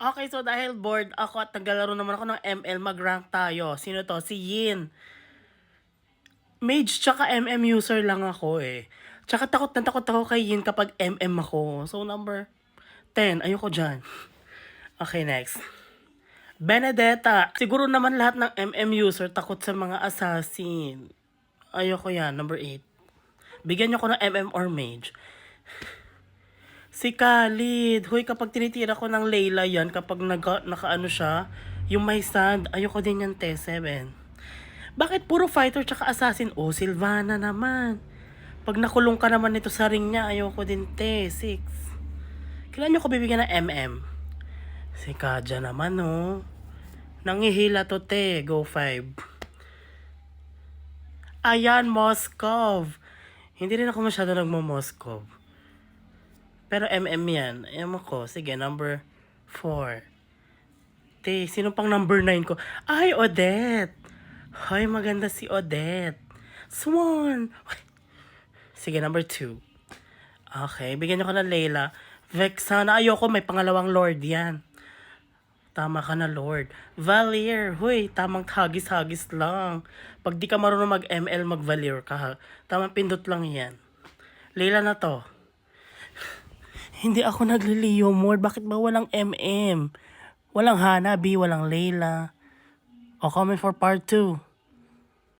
Okay, so dahil bored ako at naglalaro naman ako ng ML, mag-rank tayo. Sino to? Si Yin. Mage tsaka MM user lang ako eh. Tsaka takot na takot ako kay Yin kapag MM ako. So number 10, ayoko dyan. Okay, next. Benedetta. Siguro naman lahat ng MM user takot sa mga assassin. Ayoko yan, number 8. Bigyan niyo ko ng MM or mage. Si Khalid. Huy, kapag tinitira ko ng Layla yan, kapag nakaano siya, yung may sand, ayoko din yan, T7. Bakit puro fighter tsaka assassin? Oh, Sylvana naman. Pag nakulong ka naman nito sa ring niya, ayoko din, T6. Kailan nyo ko bibigyan ng MM? Si Kaja naman, oh. Nangihila to, te. Go 5. Ayan, Moskov. Hindi rin ako masyado nagmo-Moskov. Pero MM yan. Ewan ko. Sige, number 4. Te, sino pang number 9 ko? Ay, Odette. Hoy, maganda si Odette. Swan. Sige, number 2. Okay, bigyan niyo ko ng Layla. Vexana. Ayoko, may pangalawang Lord yan. Tama ka na, Lord. Valier. Huy, tamang hagis-hagis lang. Pag di ka marunong mag-ML, mag-Valier ka ha. Tamang pindot lang yan. Layla na to. Hindi ako nagli-Leo mode. Bakit ba walang MM? Walang Hanabi, walang Layla. O, comment for part 2.